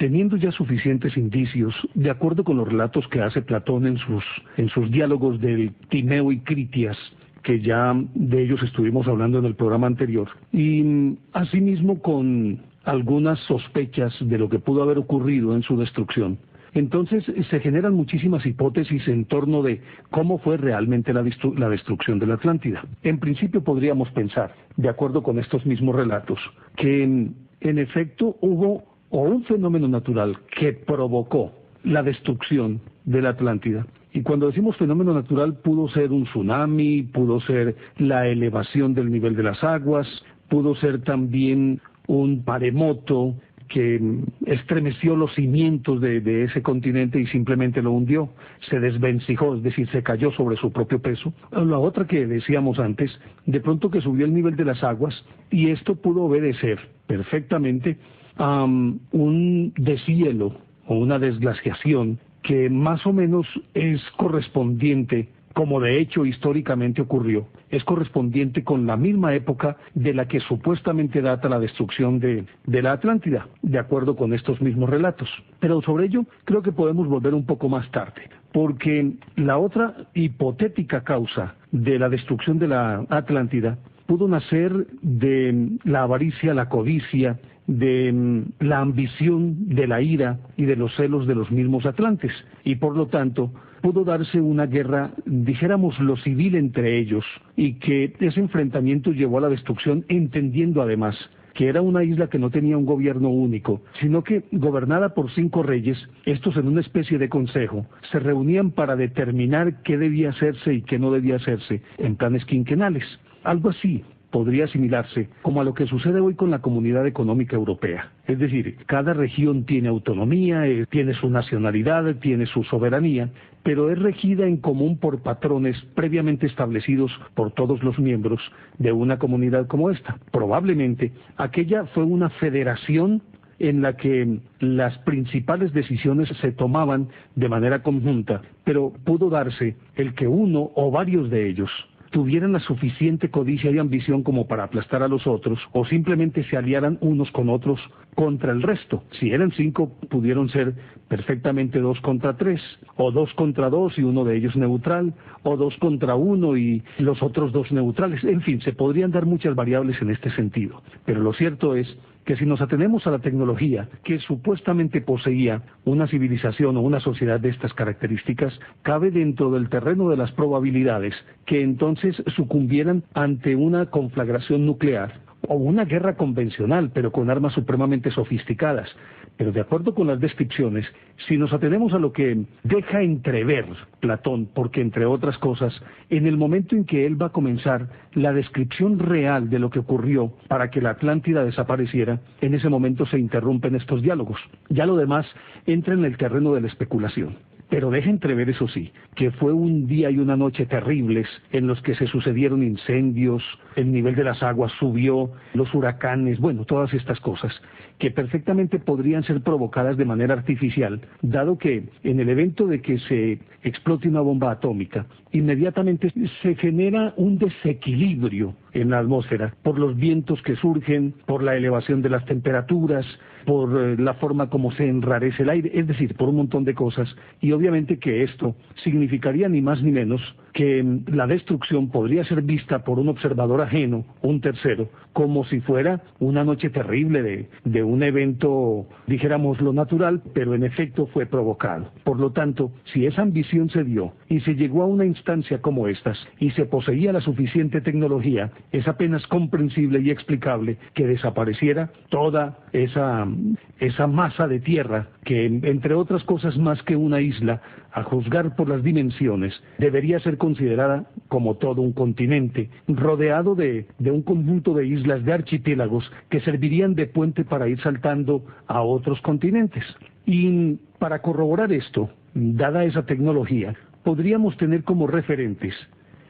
teniendo ya suficientes indicios, de acuerdo con los relatos que hace Platón en sus diálogos del Timeo y Critias, que ya de ellos estuvimos hablando en el programa anterior, y asimismo con algunas sospechas de lo que pudo haber ocurrido en su destrucción. Entonces se generan muchísimas hipótesis en torno de cómo fue realmente la destrucción de la Atlántida. En principio podríamos pensar, de acuerdo con estos mismos relatos, que en efecto hubo un fenómeno natural que provocó la destrucción de la Atlántida. Y cuando decimos fenómeno natural, pudo ser un tsunami, pudo ser la elevación del nivel de las aguas, pudo ser también un maremoto que estremeció los cimientos de ese continente y simplemente lo hundió, se desvencijó, es decir, se cayó sobre su propio peso. La otra que decíamos antes, de pronto que subió el nivel de las aguas, y esto pudo obedecer perfectamente a un deshielo o una desglaciación que más o menos es correspondiente, como de hecho históricamente ocurrió, es correspondiente con la misma época de la que supuestamente data la destrucción de la Atlántida, de acuerdo con estos mismos relatos. Pero sobre ello creo que podemos volver un poco más tarde, porque la otra hipotética causa de la destrucción de la Atlántida pudo nacer de la avaricia, la codicia, de la ambición, de la ira y de los celos de los mismos atlantes, y por lo tanto pudo darse una guerra, dijéramos, lo civil entre ellos, y que ese enfrentamiento llevó a la destrucción, entendiendo además que era una isla que no tenía un gobierno único, sino que gobernada por 5 reyes, estos en una especie de consejo, se reunían para determinar qué debía hacerse y qué no debía hacerse en planes quinquenales. Algo así podría asimilarse como a lo que sucede hoy con la Comunidad Económica Europea. Es decir, cada región tiene autonomía, tiene su nacionalidad, tiene su soberanía, pero es regida en común por patrones previamente establecidos por todos los miembros de una comunidad como esta. Probablemente aquella fue una federación en la que las principales decisiones se tomaban de manera conjunta, pero pudo darse el que uno o varios de ellos tuvieran la suficiente codicia y ambición como para aplastar a los otros, o simplemente se aliaran unos con otros contra el resto. Si eran 5, pudieron ser perfectamente 2 contra 3, o 2 contra 2 y uno de ellos neutral, o 2 contra 1 y los otros 2 neutrales. En fin, se podrían dar muchas variables en este sentido. Pero lo cierto es que si nos atenemos a la tecnología que supuestamente poseía una civilización o una sociedad de estas características, cabe dentro del terreno de las probabilidades que entonces sucumbieran ante una conflagración nuclear o una guerra convencional, pero con armas supremamente sofisticadas. Pero de acuerdo con las descripciones, si nos atenemos a lo que deja entrever Platón, porque entre otras cosas, en el momento en que él va a comenzar la descripción real de lo que ocurrió para que la Atlántida desapareciera, en ese momento se interrumpen estos diálogos. Ya lo demás entra en el terreno de la especulación. Pero deja entrever, eso sí, que fue un día y una noche terribles en los que se sucedieron incendios, el nivel de las aguas subió, los huracanes, bueno, todas estas cosas, que perfectamente podrían ser provocadas de manera artificial, dado que en el evento de que se explote una bomba atómica, inmediatamente se genera un desequilibrio en la atmósfera, por los vientos que surgen, por la elevación de las temperaturas, por la forma como se enrarece el aire, es decir, por un montón de cosas, y obviamente que esto significaría ni más ni menos que la destrucción podría ser vista por un observador ajeno, un tercero, como si fuera una noche terrible de un evento, dijéramos, lo natural, pero en efecto fue provocado. Por lo tanto, si esa ambición se dio y se llegó a una instancia como estas y se poseía la suficiente tecnología, es apenas comprensible y explicable que desapareciera toda esa masa de tierra que, entre otras cosas más que una isla, a juzgar por las dimensiones, debería ser considerada como todo un continente, rodeado de un conjunto de islas, de archipiélagos, que servirían de puente para ir saltando a otros continentes. Y para corroborar esto, dada esa tecnología, podríamos tener como referentes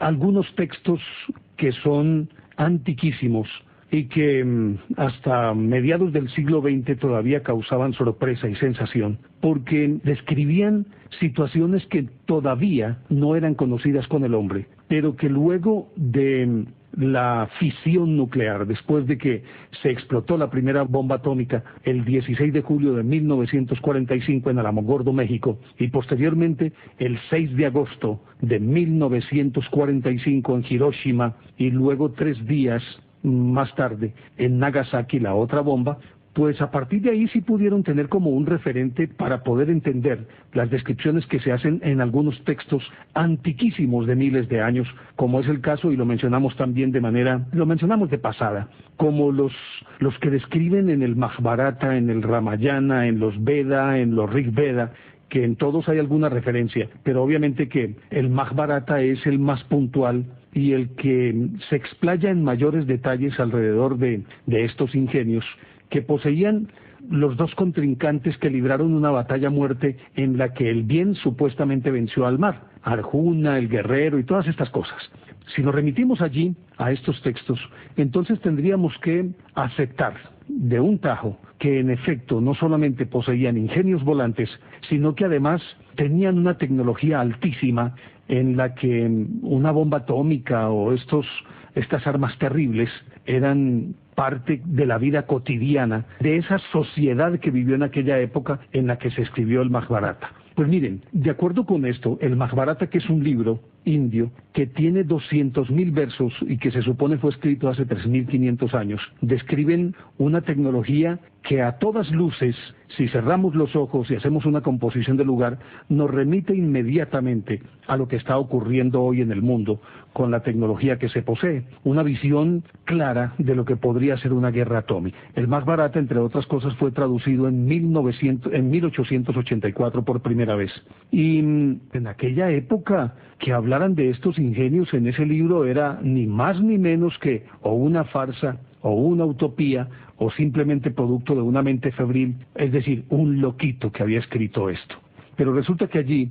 algunos textos que son antiquísimos y que hasta mediados del siglo XX todavía causaban sorpresa y sensación, porque describían situaciones que todavía no eran conocidas con el hombre, pero que luego de la fisión nuclear, después de que se explotó la primera bomba atómica el 16 de julio de 1945 en Alamogordo, México, y posteriormente el 6 de agosto de 1945 en Hiroshima, y luego 3 días más tarde en Nagasaki, la otra bomba, pues a partir de ahí sí pudieron tener como un referente para poder entender las descripciones que se hacen en algunos textos antiquísimos de miles de años, como es el caso, y lo mencionamos también lo mencionamos de pasada, como los que describen en el Mahabharata, en el Ramayana, en los Veda, en los Rig Veda, que en todos hay alguna referencia, pero obviamente que el Mahabharata es el más puntual y el que se explaya en mayores detalles alrededor de estos ingenios que poseían los dos contrincantes que libraron una batalla a muerte en la que el bien supuestamente venció al mal, Arjuna, el guerrero y todas estas cosas. Si nos remitimos allí a estos textos, entonces tendríamos que aceptar de un tajo que en efecto no solamente poseían ingenios volantes, sino que además tenían una tecnología altísima en la que una bomba atómica o estas armas terribles eran parte de la vida cotidiana de esa sociedad que vivió en aquella época en la que se escribió el Mahabharata. Pues miren, de acuerdo con esto, el Mahabharata, que es un libro indio que tiene 200.000 versos y que se supone fue escrito hace 3.500 años, describen una tecnología que a todas luces, si cerramos los ojos y hacemos una composición del lugar, nos remite inmediatamente a lo que está ocurriendo hoy en el mundo con la tecnología que se posee, una visión clara de lo que podría ser una guerra atómica. El Mahabharata, entre otras cosas, fue traducido en 1884 por primera vez. Y en aquella época, que hablaran de estos ingenios en ese libro era ni más ni menos que o una farsa o una utopía o simplemente producto de una mente febril, es decir, un loquito que había escrito esto. Pero resulta que allí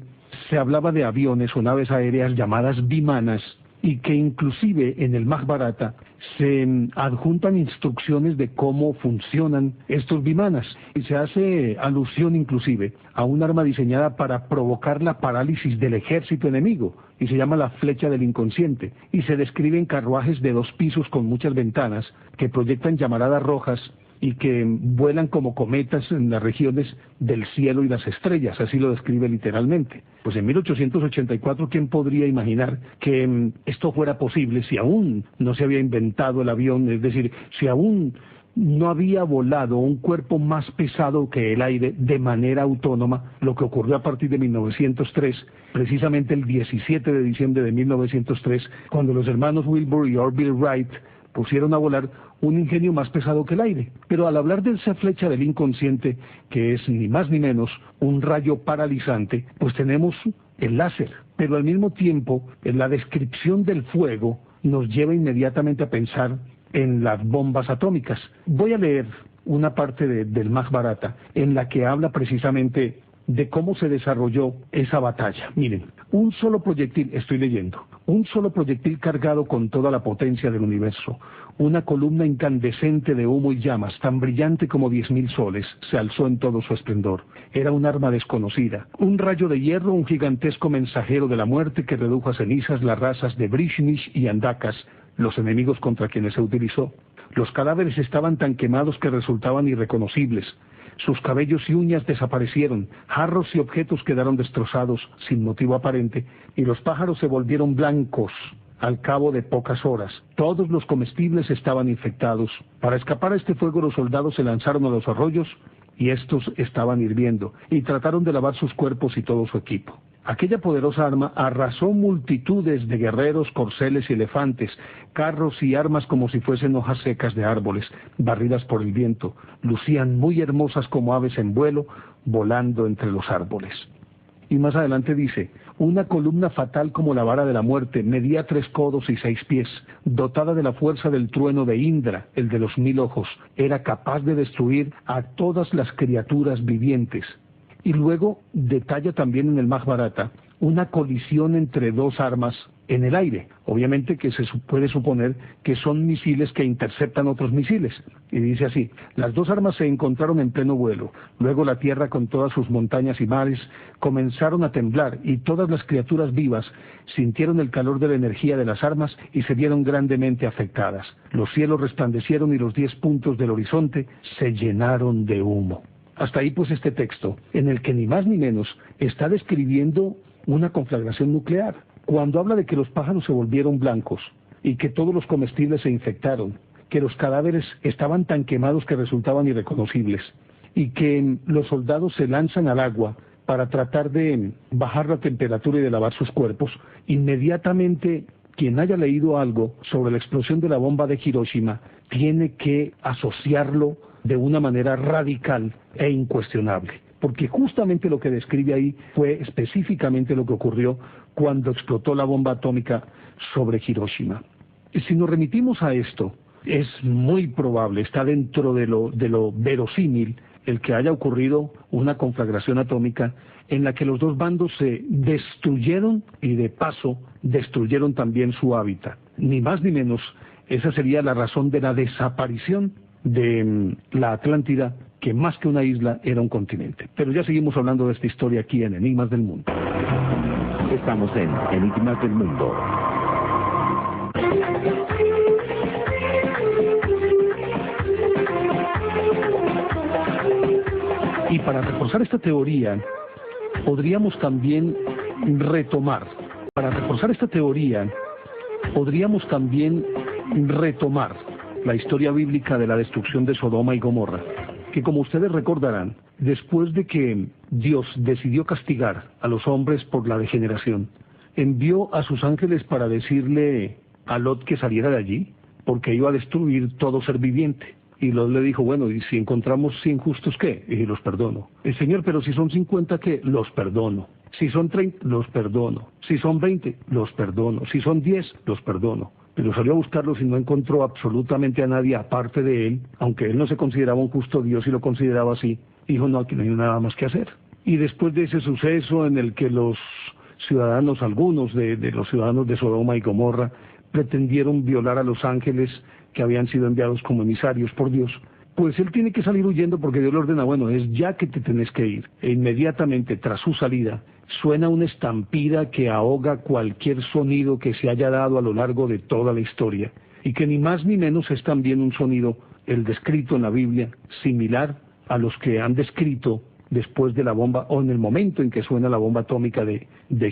se hablaba de aviones o naves aéreas llamadas vimanas y que inclusive en el Mahabharata se adjuntan instrucciones de cómo funcionan estos vimanas y se hace alusión inclusive a un arma diseñada para provocar la parálisis del ejército enemigo y se llama la flecha del inconsciente, y se describen carruajes de 2 pisos con muchas ventanas que proyectan llamaradas rojas y que vuelan como cometas en las regiones del cielo y las estrellas, así lo describe literalmente. Pues en 1884, ¿quién podría imaginar que esto fuera posible si aún no se había inventado el avión? Es decir, si aún no había volado un cuerpo más pesado que el aire de manera autónoma, lo que ocurrió a partir de 1903, precisamente el 17 de diciembre de 1903, cuando los hermanos Wilbur y Orville Wright pusieron a volar un ingenio más pesado que el aire. Pero al hablar de esa flecha del inconsciente, que es ni más ni menos un rayo paralizante, pues tenemos el láser. Pero al mismo tiempo, en la descripción del fuego, nos lleva inmediatamente a pensar en las bombas atómicas. Voy a leer una parte del Mahabharata en la que habla precisamente de cómo se desarrolló esa batalla. Miren, un solo proyectil, estoy leyendo, un solo proyectil cargado con toda la potencia del universo, una columna incandescente de humo y llamas, tan brillante como 10.000 soles, se alzó en todo su esplendor. Era un arma desconocida, un rayo de hierro, un gigantesco mensajero de la muerte que redujo a cenizas las razas de Vrishnish y Andakas, los enemigos contra quienes se utilizó. Los cadáveres estaban tan quemados que resultaban irreconocibles. Sus cabellos y uñas desaparecieron, jarros y objetos quedaron destrozados sin motivo aparente, y los pájaros se volvieron blancos al cabo de pocas horas. Todos los comestibles estaban infectados. Para escapar a este fuego, los soldados se lanzaron a los arroyos y estos estaban hirviendo, y trataron de lavar sus cuerpos y todo su equipo. Aquella poderosa arma arrasó multitudes de guerreros, corceles y elefantes, carros y armas como si fuesen hojas secas de árboles, barridas por el viento. Lucían muy hermosas como aves en vuelo, volando entre los árboles. Y más adelante dice, una columna fatal como la vara de la muerte, medía 3 codos y 6 pies, dotada de la fuerza del trueno de Indra, el de los 1000 ojos, era capaz de destruir a todas las criaturas vivientes. Y luego detalla también en el Mahabharata una colisión entre 2 armas en el aire. Obviamente que se puede suponer que son misiles que interceptan otros misiles. Y dice así: las dos armas se encontraron en pleno vuelo. Luego la tierra con todas sus montañas y mares comenzaron a temblar, y todas las criaturas vivas sintieron el calor de la energía de las armas y se vieron grandemente afectadas. Los cielos resplandecieron y los 10 puntos del horizonte se llenaron de humo. Hasta ahí pues este texto, en el que ni más ni menos está describiendo una conflagración nuclear. Cuando habla de que los pájaros se volvieron blancos y que todos los comestibles se infectaron, que los cadáveres estaban tan quemados que resultaban irreconocibles, y que los soldados se lanzan al agua para tratar de bajar la temperatura y de lavar sus cuerpos, inmediatamente quien haya leído algo sobre la explosión de la bomba de Hiroshima tiene que asociarlo de una manera radical e incuestionable, porque justamente lo que describe ahí fue específicamente lo que ocurrió cuando explotó la bomba atómica sobre Hiroshima. Y si nos remitimos a esto, es muy probable, está dentro de lo verosímil, el que haya ocurrido una conflagración atómica en la que los dos bandos se destruyeron y de paso destruyeron también su hábitat. Ni más ni menos, esa sería la razón de la desaparición de la Atlántida, que más que una isla era un continente. Pero ya seguimos hablando de esta historia aquí en Enigmas del Mundo. Estamos en Enigmas del Mundo. Y para reforzar esta teoría, podríamos también retomar la historia bíblica de la destrucción de Sodoma y Gomorra, que como ustedes recordarán, después de que Dios decidió castigar a los hombres por la degeneración, envió a sus ángeles para decirle a Lot que saliera de allí, porque iba a destruir todo ser viviente. Y Lot le dijo: bueno, ¿y si encontramos 100 justos qué? Y los perdono. El Señor, pero si son 50 ¿qué? Los perdono. Si son 30, los perdono. Si son 20, los perdono. Si son 10, los perdono. Pero salió a buscarlos y no encontró absolutamente a nadie aparte de él, aunque él no se consideraba un justo Dios y lo consideraba así. Dijo: no, aquí no hay nada más que hacer. Y después de ese suceso en el que los ciudadanos, algunos de los ciudadanos de Sodoma y Gomorra, pretendieron violar a los ángeles que habían sido enviados como emisarios por Dios, pues él tiene que salir huyendo porque Dios le ordena: bueno, es ya que te tenés que ir. E inmediatamente tras su salida suena una estampida que ahoga cualquier sonido que se haya dado a lo largo de toda la historia, y que ni más ni menos es también un sonido, el descrito en la Biblia, similar a los que han descrito después de la bomba, o en el momento en que suena la bomba atómica de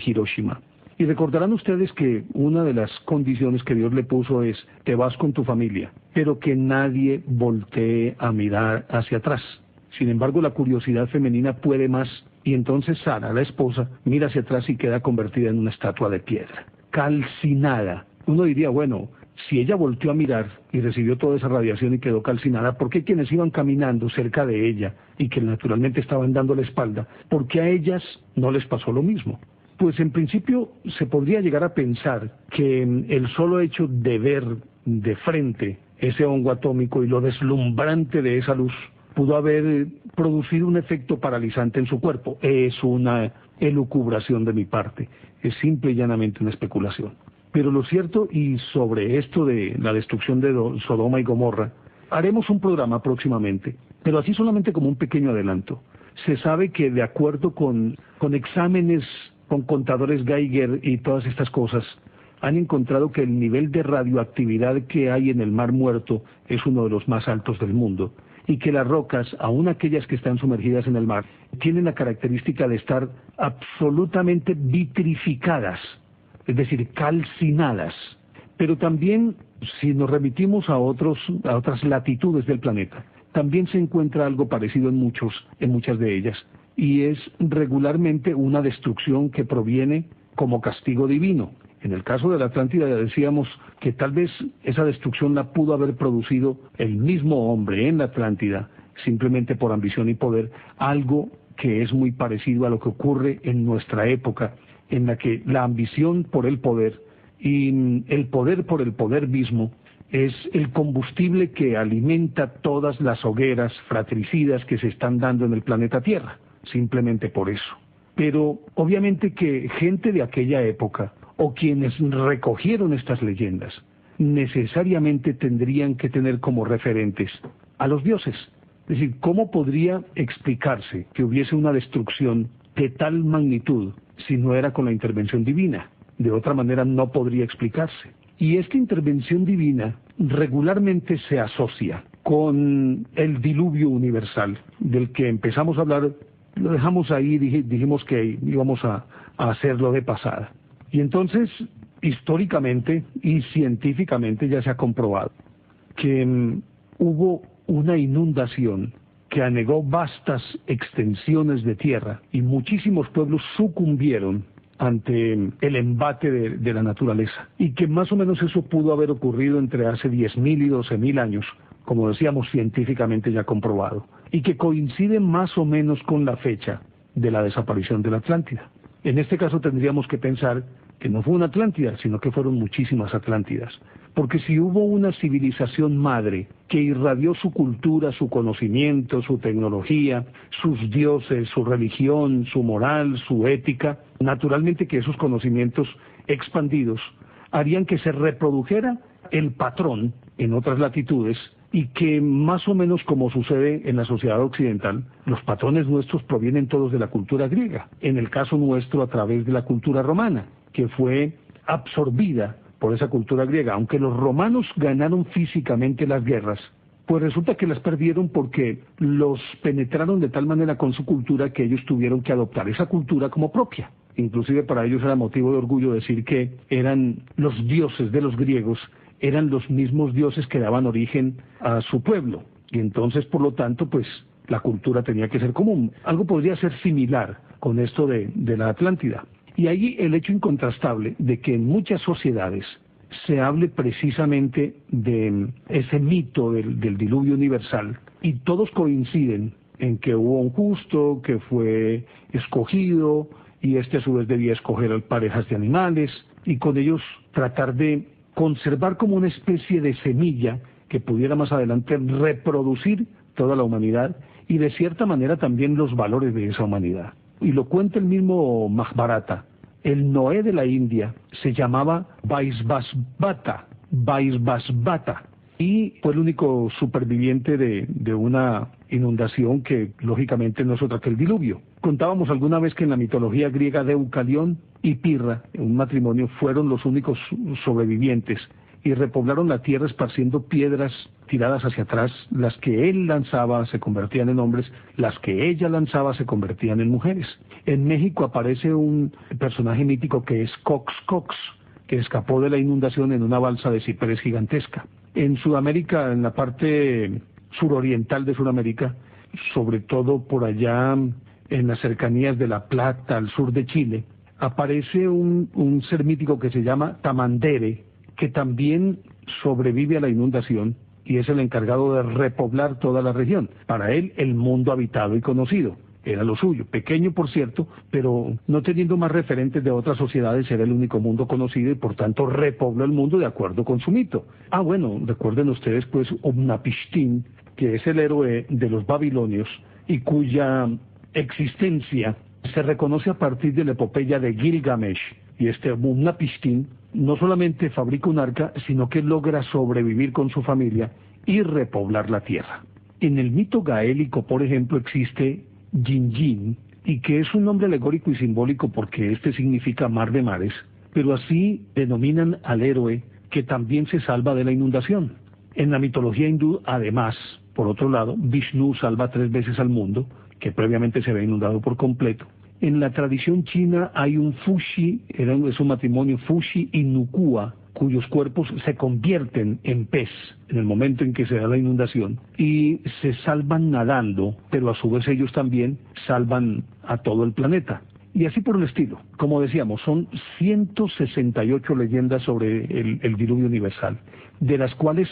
Hiroshima. Y recordarán ustedes que una de las condiciones que Dios le puso es: te vas con tu familia, pero que nadie voltee a mirar hacia atrás. Sin embargo, la curiosidad femenina puede más, y entonces Sara, la esposa, mira hacia atrás y queda convertida en una estatua de piedra, calcinada. Uno diría: bueno, si ella volteó a mirar y recibió toda esa radiación y quedó calcinada, ¿por qué quienes iban caminando cerca de ella y que naturalmente estaban dando la espalda, por qué a ellas no les pasó lo mismo? Pues en principio se podría llegar a pensar que el solo hecho de ver de frente ese hongo atómico y lo deslumbrante de esa luz pudo haber producido un efecto paralizante en su cuerpo. Es una elucubración de mi parte, es simple y llanamente una especulación. Pero lo cierto, y sobre esto de la destrucción de Sodoma y Gomorra, haremos un programa próximamente, pero así solamente como un pequeño adelanto. Se sabe que de acuerdo con exámenes, con contadores Geiger y todas estas cosas, han encontrado que el nivel de radioactividad que hay en el Mar Muerto es uno de los más altos del mundo, y que las rocas, aun aquellas que están sumergidas en el mar, tienen la característica de estar absolutamente vitrificadas, es decir, calcinadas. Pero también, si nos remitimos a otras latitudes del planeta, también se encuentra algo parecido en muchas de ellas, y es regularmente una destrucción que proviene como castigo divino. En el caso de la Atlántida decíamos que tal vez esa destrucción la pudo haber producido el mismo hombre en la Atlántida, simplemente por ambición y poder, algo que es muy parecido a lo que ocurre en nuestra época, en la que la ambición por el poder y el poder por el poder mismo es el combustible que alimenta todas las hogueras fratricidas que se están dando en el planeta Tierra, simplemente por eso. Pero obviamente que gente de aquella época, o quienes recogieron estas leyendas necesariamente tendrían que tener como referentes a los dioses. Es decir, ¿cómo podría explicarse que hubiese una destrucción de tal magnitud si no era con la intervención divina? De otra manera no podría explicarse. Y esta intervención divina regularmente se asocia con el diluvio universal, del que empezamos a hablar, lo dejamos ahí, dijimos que íbamos a hacerlo de pasada. Y entonces, históricamente y científicamente ya se ha comprobado que hubo una inundación que anegó vastas extensiones de tierra y muchísimos pueblos sucumbieron ante el embate de la naturaleza, y que más o menos eso pudo haber ocurrido entre hace 10.000 y 12.000 años, como decíamos, científicamente ya comprobado, y que coincide más o menos con la fecha de la desaparición de la Atlántida. En este caso tendríamos que pensar que no fue una Atlántida, sino que fueron muchísimas Atlántidas. Porque si hubo una civilización madre que irradió su cultura, su conocimiento, su tecnología, sus dioses, su religión, su moral, su ética, naturalmente que esos conocimientos expandidos harían que se reprodujera el patrón en otras latitudes, y que más o menos como sucede en la sociedad occidental, los patrones nuestros provienen todos de la cultura griega, en el caso nuestro a través de la cultura romana, que fue absorbida por esa cultura griega. Aunque los romanos ganaron físicamente las guerras, pues resulta que las perdieron porque los penetraron de tal manera con su cultura que ellos tuvieron que adoptar esa cultura como propia. Inclusive para ellos era motivo de orgullo decir que eran los dioses de los griegos, eran los mismos dioses que daban origen a su pueblo. Y entonces, por lo tanto, pues la cultura tenía que ser común. Algo podría ser similar con esto de la Atlántida. Y ahí el hecho incontrastable de que en muchas sociedades se hable precisamente de ese mito del diluvio universal, y todos coinciden en que hubo un justo que fue escogido, y a su vez debía escoger parejas de animales, y con ellos tratar de conservar como una especie de semilla que pudiera más adelante reproducir toda la humanidad, y de cierta manera también los valores de esa humanidad. Y lo cuenta el mismo Mahabharata. El Noé de la India se llamaba Vaisvasvata, y fue el único superviviente de una inundación que lógicamente no es otra que el diluvio. Contábamos alguna vez que en la mitología griega Deucalión y Pirra, en un matrimonio, fueron los únicos sobrevivientes, y repoblaron la tierra esparciendo piedras tiradas hacia atrás. Las que él lanzaba se convertían en hombres, las que ella lanzaba se convertían en mujeres. En México aparece un personaje mítico que es Cox, que escapó de la inundación en una balsa de ciprés gigantesca. En Sudamérica, en la parte suroriental de Sudamérica, sobre todo por allá en las cercanías de La Plata, al sur de Chile, aparece un ser mítico que se llama Tamandere, que también sobrevive a la inundación y es el encargado de repoblar toda la región. Para él, el mundo habitado y conocido era lo suyo, pequeño por cierto, pero no teniendo más referentes de otras sociedades, era el único mundo conocido, y por tanto repobló el mundo de acuerdo con su mito. Bueno, recuerden ustedes pues Utnapishtim, que es el héroe de los babilonios y cuya existencia se reconoce a partir de la epopeya de Gilgamesh. Y Utnapishtim no solamente fabrica un arca, sino que logra sobrevivir con su familia y repoblar la tierra. En el mito gaélico, por ejemplo, existe Gingin, y que es un nombre alegórico y simbólico porque significa mar de mares, pero así denominan al héroe que también se salva de la inundación. En la mitología hindú, además, por otro lado, Vishnu salva 3 veces al mundo, que previamente se había inundado por completo. En la tradición china hay un Fuxi, es un matrimonio Fuxi y Nukua, cuyos cuerpos se convierten en pez en el momento en que se da la inundación, y se salvan nadando, pero a su vez ellos también salvan a todo el planeta. Y así por el estilo. Como decíamos, son 168 leyendas sobre el diluvio universal, de las cuales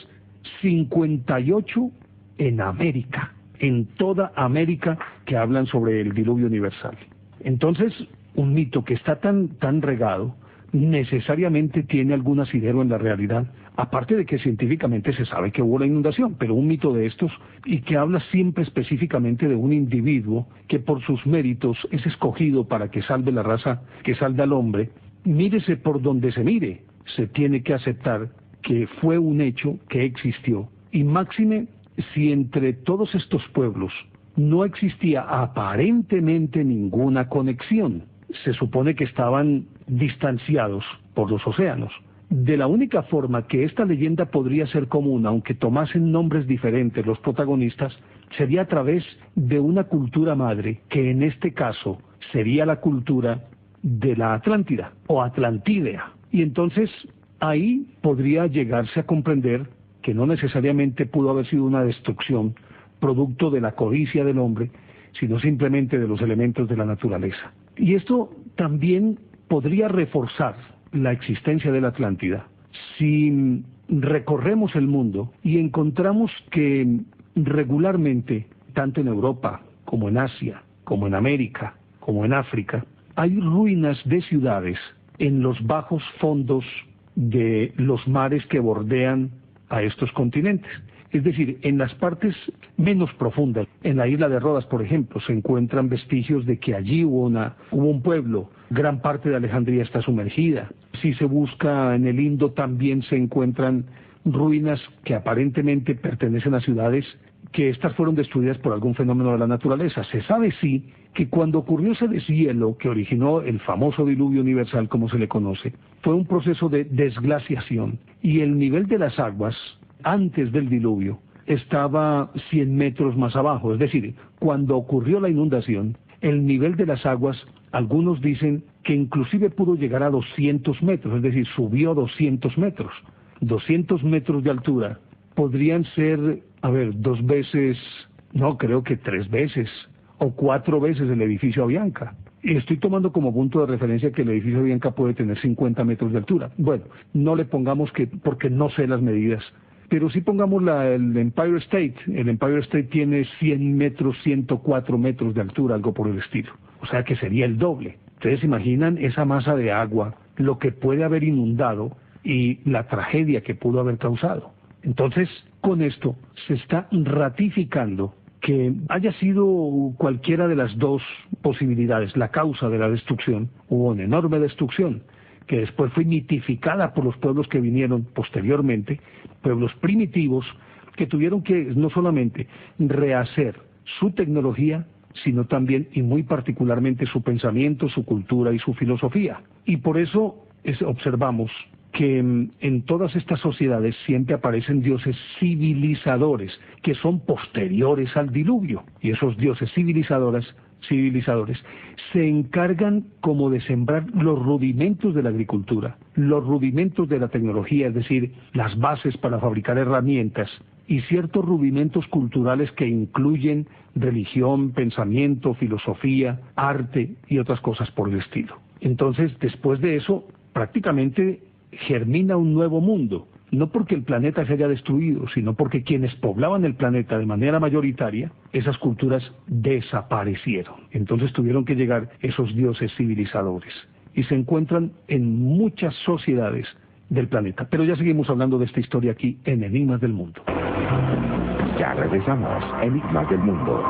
58 en América, en toda América, que hablan sobre el diluvio universal. Entonces, un mito que está tan regado, necesariamente tiene algún asidero en la realidad, aparte de que científicamente se sabe que hubo la inundación, pero un mito de estos, y que habla siempre específicamente de un individuo que por sus méritos es escogido para que salve la raza, que salve al hombre, mírese por donde se mire, se tiene que aceptar que fue un hecho que existió. Y máxime, si entre todos estos pueblos no existía aparentemente ninguna conexión, se supone que estaban distanciados por los océanos. De la única forma que esta leyenda podría ser común, aunque tomasen nombres diferentes los protagonistas, sería a través de una cultura madre, que en este caso sería la cultura de la Atlántida o Atlantidea. Y entonces ahí podría llegarse a comprender que no necesariamente pudo haber sido una destrucción producto de la codicia del hombre, sino simplemente de los elementos de la naturaleza. Y esto también podría reforzar la existencia de la Atlántida si recorremos el mundo y encontramos que regularmente, tanto en Europa como en Asia, como en América, como en África, hay ruinas de ciudades en los bajos fondos de los mares que bordean a estos continentes. Es decir, en las partes menos profundas, en la isla de Rodas, por ejemplo, se encuentran vestigios de que allí hubo un pueblo. Gran parte de Alejandría está sumergida. Si se busca en el Indo, también se encuentran ruinas que aparentemente pertenecen a ciudades que estas fueron destruidas por algún fenómeno de la naturaleza. Se sabe sí que cuando ocurrió ese deshielo que originó el famoso diluvio universal, como se le conoce, fue un proceso de desglaciación, y el nivel de las aguas antes del diluvio estaba 100 metros más abajo. Es decir, cuando ocurrió la inundación, el nivel de las aguas, algunos dicen que inclusive pudo llegar a 200 metros, es decir, subió 200 metros. 200 metros de altura podrían ser, 2 veces, no, creo que 3 veces o 4 veces el edificio Avianca. Y estoy tomando como punto de referencia que el edificio Avianca puede tener 50 metros de altura. Bueno, no le pongamos que, porque no sé las medidas, pero sí pongamos el Empire State. El Empire State tiene 100 metros, 104 metros de altura, algo por el estilo. O sea que sería el doble. Ustedes imaginan esa masa de agua, lo que puede haber inundado y la tragedia que pudo haber causado. Entonces, con esto se está ratificando que haya sido cualquiera de las dos posibilidades, la causa de la destrucción. Hubo una enorme destrucción que después fue mitificada por los pueblos que vinieron posteriormente, pueblos primitivos que tuvieron que no solamente rehacer su tecnología, sino también y muy particularmente su pensamiento, su cultura y su filosofía. Y por eso observamos que en todas estas sociedades siempre aparecen dioses civilizadores que son posteriores al diluvio, y esos dioses civilizadores se encargan como de sembrar los rudimentos de la agricultura, los rudimentos de la tecnología, es decir, las bases para fabricar herramientas, y ciertos rudimentos culturales que incluyen religión, pensamiento, filosofía, arte y otras cosas por el estilo. Entonces, después de eso, prácticamente germina un nuevo mundo, no porque el planeta se haya destruido, sino porque quienes poblaban el planeta de manera mayoritaria, esas culturas desaparecieron. Entonces tuvieron que llegar esos dioses civilizadores, y se encuentran en muchas sociedades del planeta. Pero ya seguimos hablando de esta historia aquí en Enigmas del Mundo. Ya regresamos, Enigmas del Mundo.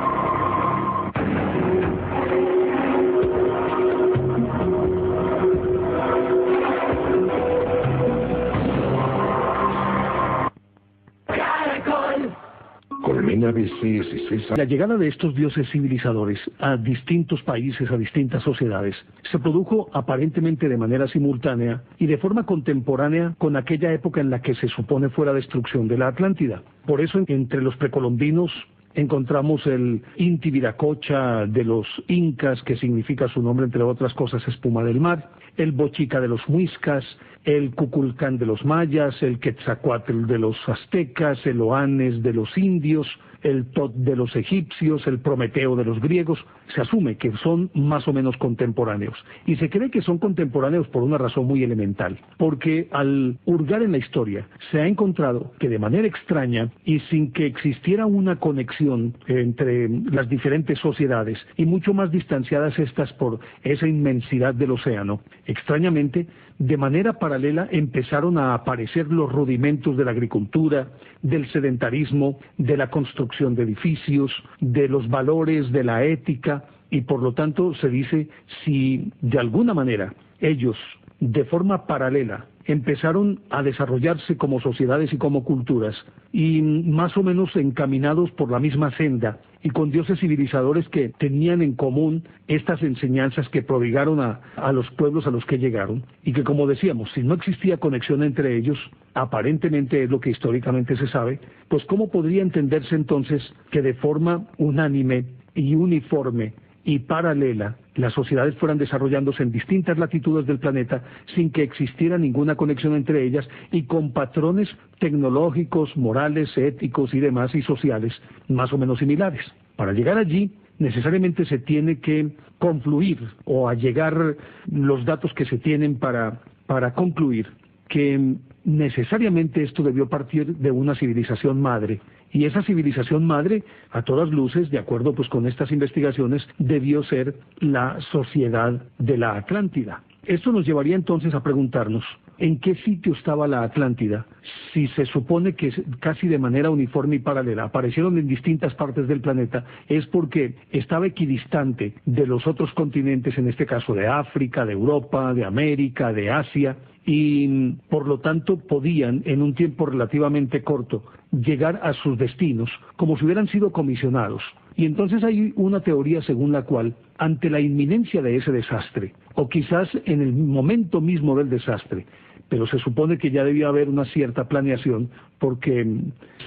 Colmena BC, La llegada de estos dioses civilizadores a distintos países, a distintas sociedades, se produjo aparentemente de manera simultánea y de forma contemporánea con aquella época en la que se supone fue la destrucción de la Atlántida. Por eso entre los precolombinos encontramos el Inti Viracocha de los incas, que significa su nombre entre otras cosas espuma del mar, el Bochica de los muiscas, el Cuculcán de los mayas, el Quetzalcóatl de los aztecas, el Oanes de los indios, el Tot de los egipcios, el Prometeo de los griegos. Se asume que son más o menos contemporáneos, y se cree que son contemporáneos por una razón muy elemental, porque al hurgar en la historia se ha encontrado que de manera extraña y sin que existiera una conexión entre las diferentes sociedades, y mucho más distanciadas estas por esa inmensidad del océano, extrañamente, de manera paralela empezaron a aparecer los rudimentos de la agricultura, del sedentarismo, de la construcción de edificios, de los valores, de la ética, y por lo tanto se dice, si de alguna manera ellos de forma paralela, empezaron a desarrollarse como sociedades y como culturas, y más o menos encaminados por la misma senda, y con dioses civilizadores que tenían en común estas enseñanzas que prodigaron a los pueblos a los que llegaron, y que, como decíamos, si no existía conexión entre ellos, aparentemente es lo que históricamente se sabe, pues ¿cómo podría entenderse entonces que de forma unánime y uniforme y paralela las sociedades fueran desarrollándose en distintas latitudes del planeta sin que existiera ninguna conexión entre ellas y con patrones tecnológicos, morales, éticos y demás y sociales más o menos similares? Para llegar allí necesariamente se tiene que confluir o allegar los datos que se tienen para concluir que necesariamente esto debió partir de una civilización madre. Y esa civilización madre, a todas luces, de acuerdo pues con estas investigaciones, debió ser la sociedad de la Atlántida. Esto nos llevaría entonces a preguntarnos, ¿en qué sitio estaba la Atlántida? Si se supone que casi de manera uniforme y paralela aparecieron en distintas partes del planeta, es porque estaba equidistante de los otros continentes, en este caso de África, de Europa, de América, de Asia, y por lo tanto podían en un tiempo relativamente corto llegar a sus destinos como si hubieran sido comisionados. Y entonces hay una teoría según la cual, ante la inminencia de ese desastre, o quizás en el momento mismo del desastre, pero se supone que ya debía haber una cierta planeación porque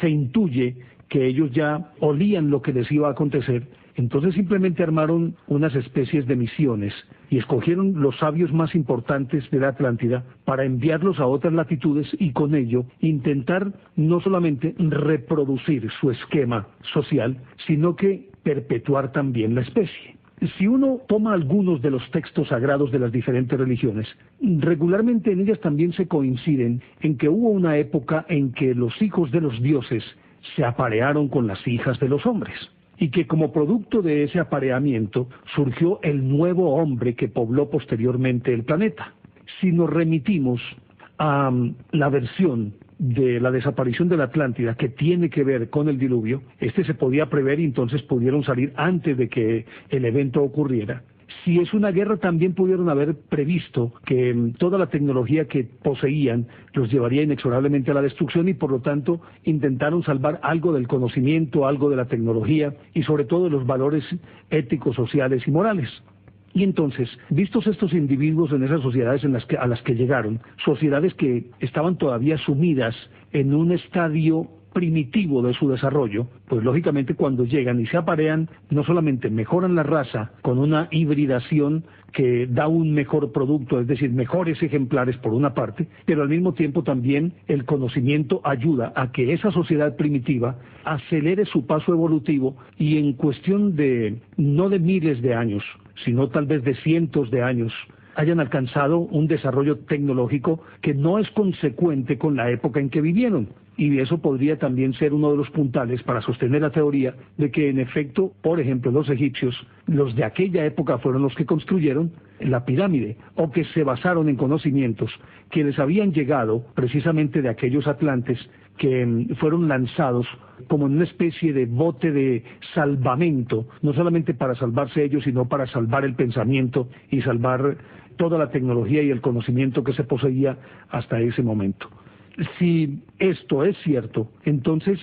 se intuye que ellos ya olían lo que les iba a acontecer, entonces simplemente armaron unas especies de misiones y escogieron los sabios más importantes de la Atlántida para enviarlos a otras latitudes y con ello intentar no solamente reproducir su esquema social, sino que perpetuar también la especie. Si uno toma algunos de los textos sagrados de las diferentes religiones, regularmente en ellas también se coinciden en que hubo una época en que los hijos de los dioses se aparearon con las hijas de los hombres, y que como producto de ese apareamiento surgió el nuevo hombre que pobló posteriormente el planeta. Si nos remitimos a la versión de la desaparición de la Atlántida, que tiene que ver con el diluvio, este se podía prever y entonces pudieron salir antes de que el evento ocurriera. Si es una guerra, también pudieron haber previsto que toda la tecnología que poseían los llevaría inexorablemente a la destrucción y por lo tanto intentaron salvar algo del conocimiento, algo de la tecnología y sobre todo de los valores éticos, sociales y morales. Y entonces, vistos estos individuos en esas sociedades a las que llegaron, sociedades que estaban todavía sumidas en un estadio primitivo de su desarrollo, pues lógicamente cuando llegan y se aparean, no solamente mejoran la raza con una hibridación que da un mejor producto, es decir, mejores ejemplares por una parte, pero al mismo tiempo también el conocimiento ayuda a que esa sociedad primitiva acelere su paso evolutivo y en cuestión de, no de miles de años, sino tal vez de cientos de años, hayan alcanzado un desarrollo tecnológico que no es consecuente con la época en que vivieron. Y eso podría también ser uno de los puntales para sostener la teoría de que en efecto, por ejemplo, los egipcios, los de aquella época fueron los que construyeron la pirámide, o que se basaron en conocimientos que les habían llegado precisamente de aquellos atlantes que fueron lanzados como en una especie de bote de salvamento, no solamente para salvarse ellos, sino para salvar el pensamiento y salvar toda la tecnología y el conocimiento que se poseía hasta ese momento. Si esto es cierto, entonces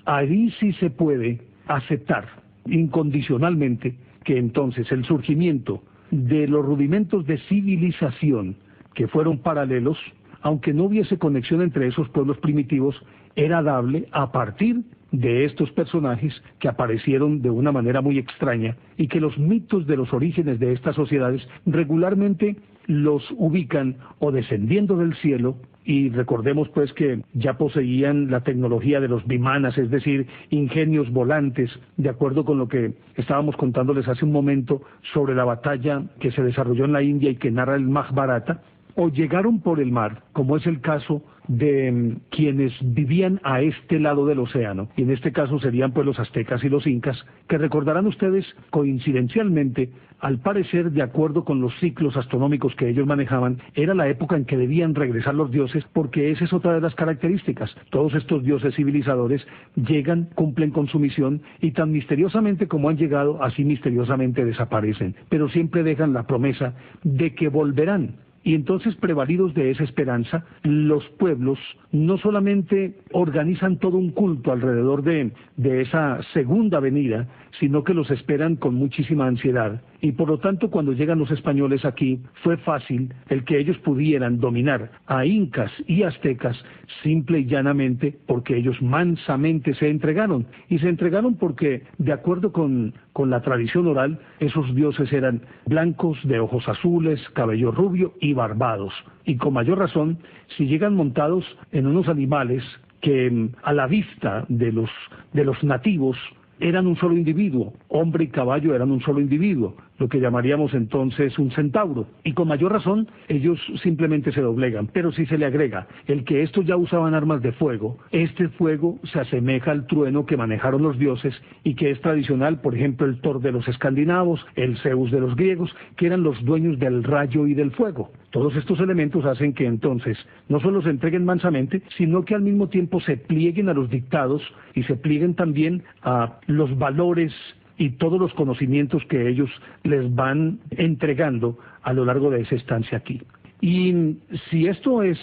ahí sí se puede aceptar incondicionalmente que entonces el surgimiento de los rudimentos de civilización que fueron paralelos, aunque no hubiese conexión entre esos pueblos primitivos, era dable a partir de estos personajes que aparecieron de una manera muy extraña y que los mitos de los orígenes de estas sociedades regularmente los ubican o descendiendo del cielo, y recordemos pues que ya poseían la tecnología de los vimanas, es decir, ingenios volantes, de acuerdo con lo que estábamos contándoles hace un momento sobre la batalla que se desarrolló en la India y que narra el Majábharata, o llegaron por el mar, como es el caso de quienes vivían a este lado del océano, y en este caso serían pues los aztecas y los incas, que recordarán ustedes coincidencialmente, al parecer de acuerdo con los ciclos astronómicos que ellos manejaban, era la época en que debían regresar los dioses, porque esa es otra de las características. Todos estos dioses civilizadores llegan, cumplen con su misión, y tan misteriosamente como han llegado, así misteriosamente desaparecen, pero siempre dejan la promesa de que volverán. Y entonces, prevalidos de esa esperanza, los pueblos no solamente organizan todo un culto alrededor de esa segunda venida, sino que los esperan con muchísima ansiedad. Y por lo tanto, cuando llegan los españoles aquí, fue fácil el que ellos pudieran dominar a incas y aztecas simple y llanamente porque ellos mansamente se entregaron. Y se entregaron porque, de acuerdo con la tradición oral, esos dioses eran blancos, de ojos azules, cabello rubio y barbados. Y con mayor razón, si llegan montados en unos animales que a la vista de los nativos eran un solo individuo, hombre y caballo eran un solo individuo, lo que llamaríamos entonces un centauro, y con mayor razón ellos simplemente se doblegan. Pero si se le agrega el que estos ya usaban armas de fuego, este fuego se asemeja al trueno que manejaron los dioses y que es tradicional, por ejemplo el Thor de los escandinavos, el Zeus de los griegos, que eran los dueños del rayo y del fuego. Todos estos elementos hacen que entonces no solo se entreguen mansamente, sino que al mismo tiempo se plieguen a los dictados y se plieguen también a los valores y todos los conocimientos que ellos les van entregando a lo largo de esa estancia aquí. Y si esto es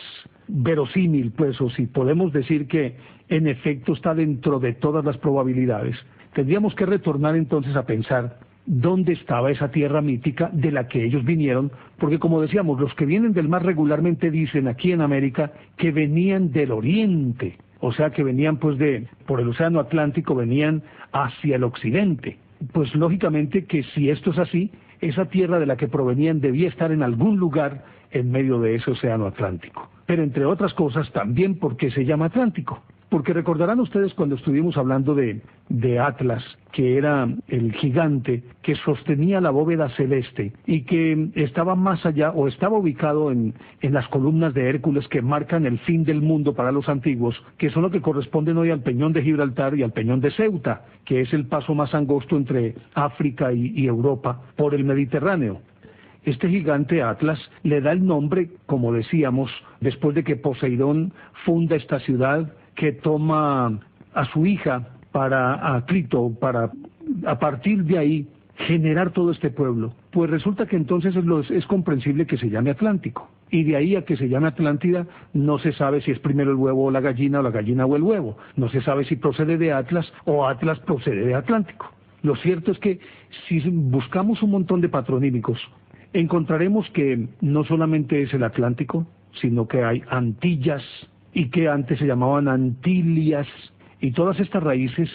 verosímil, pues, o si podemos decir que en efecto está dentro de todas las probabilidades, tendríamos que retornar entonces a pensar dónde estaba esa tierra mítica de la que ellos vinieron, porque como decíamos, los que vienen del mar regularmente dicen aquí en América que venían del oriente, o sea que venían pues por el océano Atlántico, venían hacia el occidente. Pues lógicamente que si esto es así, esa tierra de la que provenían debía estar en algún lugar en medio de ese océano Atlántico. Pero entre otras cosas también porque se llama Atlántico. Porque recordarán ustedes cuando estuvimos hablando de Atlas, que era el gigante que sostenía la bóveda celeste y que estaba más allá o estaba ubicado en las columnas de Hércules que marcan el fin del mundo para los antiguos, que son lo que corresponden hoy al Peñón de Gibraltar y al Peñón de Ceuta, que es el paso más angosto entre África y Europa por el Mediterráneo. Este gigante Atlas le da el nombre, como decíamos, después de que Poseidón funda esta ciudad, que toma a su hija a Clito, para a partir de ahí generar todo este pueblo. Pues resulta que entonces es comprensible que se llame Atlántico. Y de ahí a que se llame Atlántida, no se sabe si es primero el huevo o la gallina o el huevo. No se sabe si procede de Atlas o Atlas procede de Atlántico. Lo cierto es que si buscamos un montón de patronímicos, encontraremos que no solamente es el Atlántico, sino que hay Antillas, y que antes se llamaban Antilias, y todas estas raíces,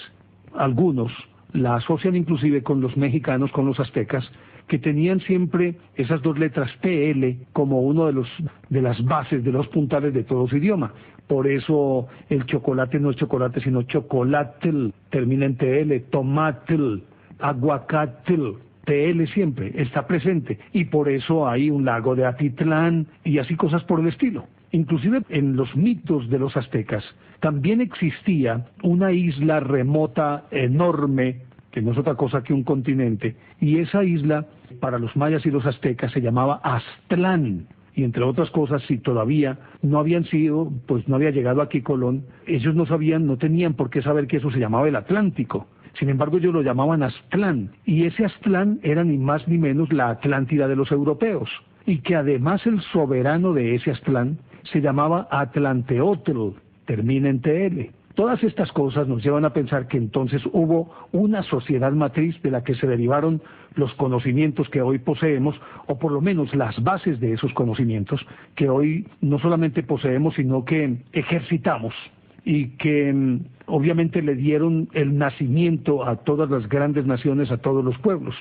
algunos la asocian inclusive con los mexicanos, con los aztecas, que tenían siempre esas dos letras PL como uno de las bases, de los puntales de todo su idioma. Por eso el chocolate no es chocolate, sino chocolatl, termina en TL, tomatl, aguacatl. TL siempre está presente, y por eso hay un lago de Atitlán y así cosas por el estilo. Inclusive en los mitos de los aztecas también existía una isla remota enorme, que no es otra cosa que un continente, y esa isla para los mayas y los aztecas se llamaba Aztlán. Y entre otras cosas, si todavía no habían sido, pues no había llegado aquí Colón, ellos no tenían por qué saber que eso se llamaba el Atlántico. Sin embargo, ellos lo llamaban Aztlán, y ese Aztlán era ni más ni menos la Atlántida de los europeos, y que además el soberano de ese Aztlán se llamaba Atlanteotl, termina en TL. Todas estas cosas nos llevan a pensar que entonces hubo una sociedad matriz de la que se derivaron los conocimientos que hoy poseemos, o por lo menos las bases de esos conocimientos que hoy no solamente poseemos, sino que ejercitamos, y que obviamente le dieron el nacimiento a todas las grandes naciones, a todos los pueblos.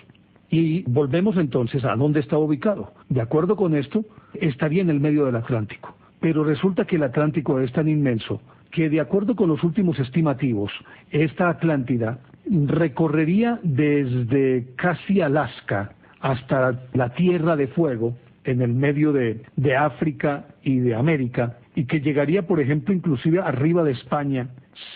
Y volvemos entonces a dónde está ubicado. De acuerdo con esto, estaría en el medio del Atlántico. Pero resulta que el Atlántico es tan inmenso que, de acuerdo con los últimos estimativos, esta Atlántida recorrería desde casi Alaska hasta la Tierra de Fuego, en el medio de África y de América, y que llegaría, por ejemplo, inclusive arriba de España,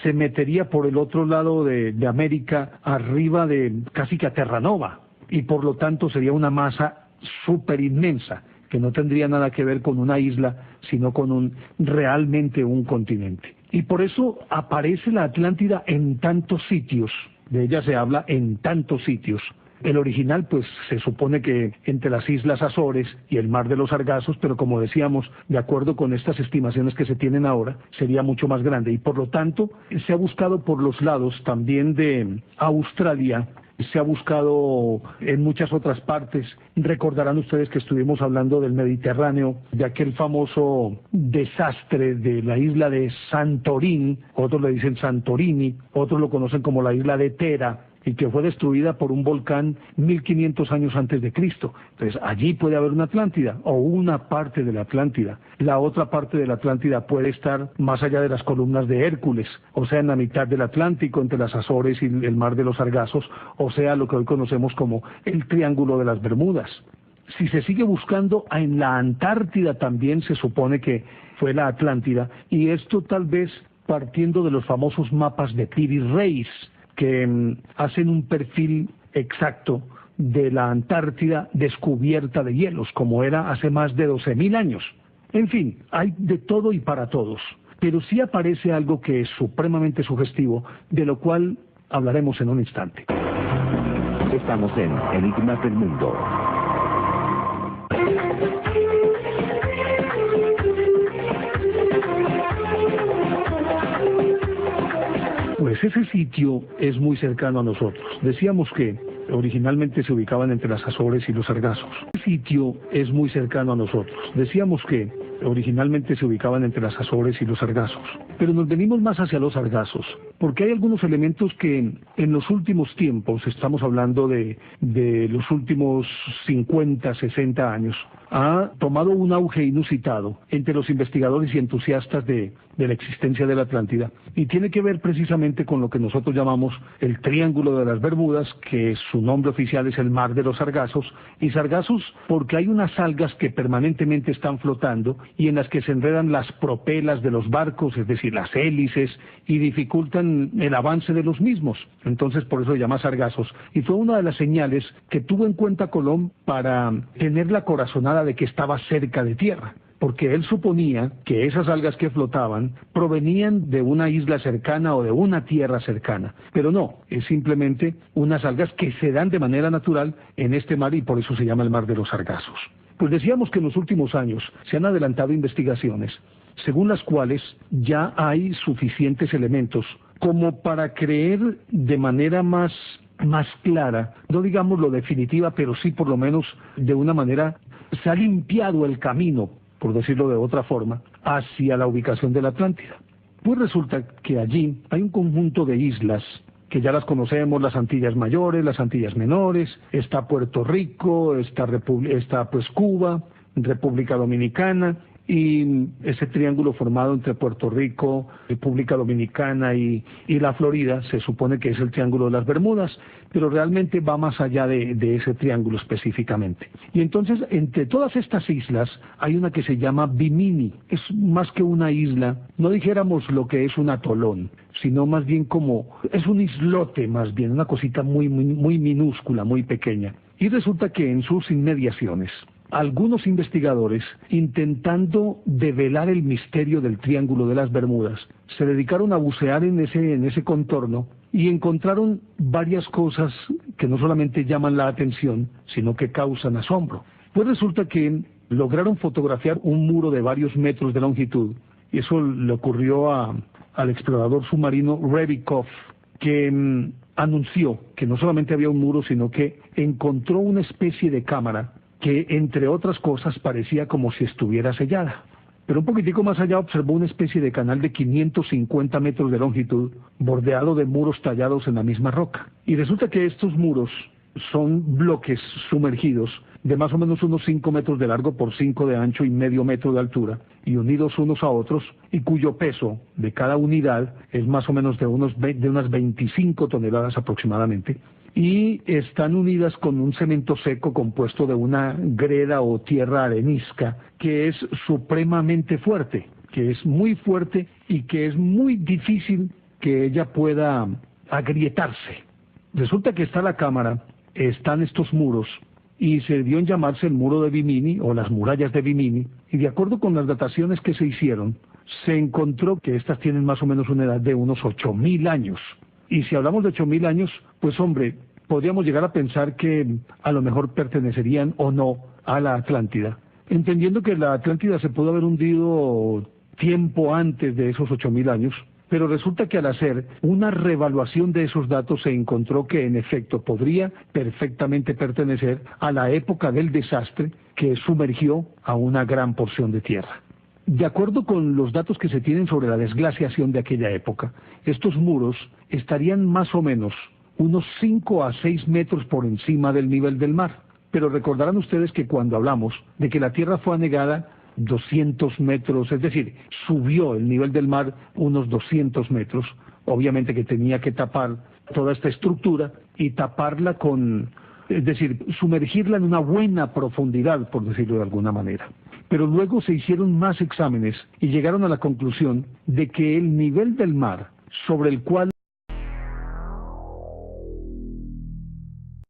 se metería por el otro lado de América, arriba de casi que a Terranova, y por lo tanto sería una masa súper inmensa, que no tendría nada que ver con una isla, sino con realmente un continente. Y por eso aparece la Atlántida en tantos sitios, de ella se habla en tantos sitios, El original, pues, se supone que entre las Islas Azores y el Mar de los Sargazos, pero como decíamos, de acuerdo con estas estimaciones que se tienen ahora, sería mucho más grande. Y por lo tanto, se ha buscado por los lados también de Australia, se ha buscado en muchas otras partes. Recordarán ustedes que estuvimos hablando del Mediterráneo, de aquel famoso desastre de la isla de Santorini, otros le dicen Santorini, otros lo conocen como la isla de Thera, y que fue destruida por un volcán 1500 años antes de Cristo. Entonces, allí puede haber una Atlántida, o una parte de la Atlántida. La otra parte de la Atlántida puede estar más allá de las columnas de Hércules, o sea, en la mitad del Atlántico, entre las Azores y el Mar de los Sargazos, o sea, lo que hoy conocemos como el Triángulo de las Bermudas. Si se sigue buscando, en la Antártida también se supone que fue la Atlántida, y esto tal vez partiendo de los famosos mapas de Piri Reis, que hacen un perfil exacto de la Antártida descubierta de hielos, como era hace más de 12.000 años. En fin, hay de todo y para todos, pero sí aparece algo que es supremamente sugestivo, de lo cual hablaremos en un instante. Estamos en Enigmas del Mundo. Pues ese sitio es muy cercano a nosotros. Decíamos que originalmente se ubicaban entre las Azores y los Sargazos. Ese sitio es muy cercano a nosotros. Decíamos que originalmente se ubicaban entre las Azores y los Sargazos. Pero nos venimos más hacia los Sargazos, porque hay algunos elementos que en los últimos tiempos, estamos hablando de los últimos 50, 60 años, ha tomado un auge inusitado entre los investigadores y entusiastas de la existencia de la Atlántida, y tiene que ver precisamente con lo que nosotros llamamos el Triángulo de las Bermudas, que su nombre oficial es el Mar de los Sargazos, y Sargazos porque hay unas algas que permanentemente están flotando y en las que se enredan las propelas de los barcos, es decir, las hélices, y dificultan el avance de los mismos. Entonces por eso se llama Sargazos, y fue una de las señales que tuvo en cuenta Colón para tener la corazonada de que estaba cerca de tierra, porque él suponía que esas algas que flotaban provenían de una isla cercana o de una tierra cercana, pero no, es simplemente unas algas que se dan de manera natural en este mar, y por eso se llama el Mar de los Sargazos. Pues decíamos que en los últimos años se han adelantado investigaciones según las cuales ya hay suficientes elementos como para creer de manera más clara, no digamos lo definitiva, pero sí por lo menos de una manera se ha limpiado el camino, por decirlo de otra forma, hacia la ubicación de la Atlántida. Pues resulta que allí hay un conjunto de islas que ya las conocemos, las Antillas Mayores, las Antillas Menores, está Puerto Rico, está pues Cuba, República Dominicana, y ese triángulo formado entre Puerto Rico, República Dominicana y la Florida se supone que es el Triángulo de las Bermudas, pero realmente va más allá de ese triángulo específicamente. Y entonces entre todas estas islas hay una que se llama Bimini. Es más que una isla, no dijéramos lo que es un atolón, sino más bien como es un islote, más bien una cosita muy minúscula, muy pequeña. Y resulta que en sus inmediaciones algunos investigadores, intentando develar el misterio del Triángulo de las Bermudas, se dedicaron a bucear en ese contorno y encontraron varias cosas que no solamente llaman la atención, sino que causan asombro. Pues resulta que lograron fotografiar un muro de varios metros de longitud, y eso le ocurrió al explorador submarino Rebikov, que anunció que no solamente había un muro, sino que encontró una especie de cámara que, entre otras cosas, parecía como si estuviera sellada. Pero un poquitico más allá observó una especie de canal de 550 metros de longitud, bordeado de muros tallados en la misma roca. Y resulta que estos muros son bloques sumergidos de más o menos unos 5 metros de largo por 5 de ancho y medio metro de altura, y unidos unos a otros, y cuyo peso de cada unidad es más o menos de unas 25 toneladas aproximadamente, y están unidas con un cemento seco compuesto de una greda o tierra arenisca que es supremamente fuerte, que es muy fuerte y que es muy difícil que ella pueda agrietarse. Resulta que está la cámara, están estos muros, y se dio en llamarse el muro de Bimini o las murallas de Bimini, y de acuerdo con las dataciones que se hicieron, se encontró que estas tienen más o menos una edad de unos 8.000 años. Y si hablamos de 8.000 años, pues hombre, podríamos llegar a pensar que a lo mejor pertenecerían o no a la Atlántida, entendiendo que la Atlántida se pudo haber hundido tiempo antes de esos 8.000 años, pero resulta que al hacer una reevaluación de esos datos se encontró que en efecto podría perfectamente pertenecer a la época del desastre que sumergió a una gran porción de tierra. De acuerdo con los datos que se tienen sobre la desglaciación de aquella época, estos muros estarían más o menos unos 5 a 6 metros por encima del nivel del mar. Pero recordarán ustedes que cuando hablamos de que la tierra fue anegada 200 metros, es decir, subió el nivel del mar unos 200 metros, obviamente que tenía que tapar toda esta estructura y taparla con, es decir, sumergirla en una buena profundidad, por decirlo de alguna manera. Pero luego se hicieron más exámenes y llegaron a la conclusión de que el nivel del mar sobre el cual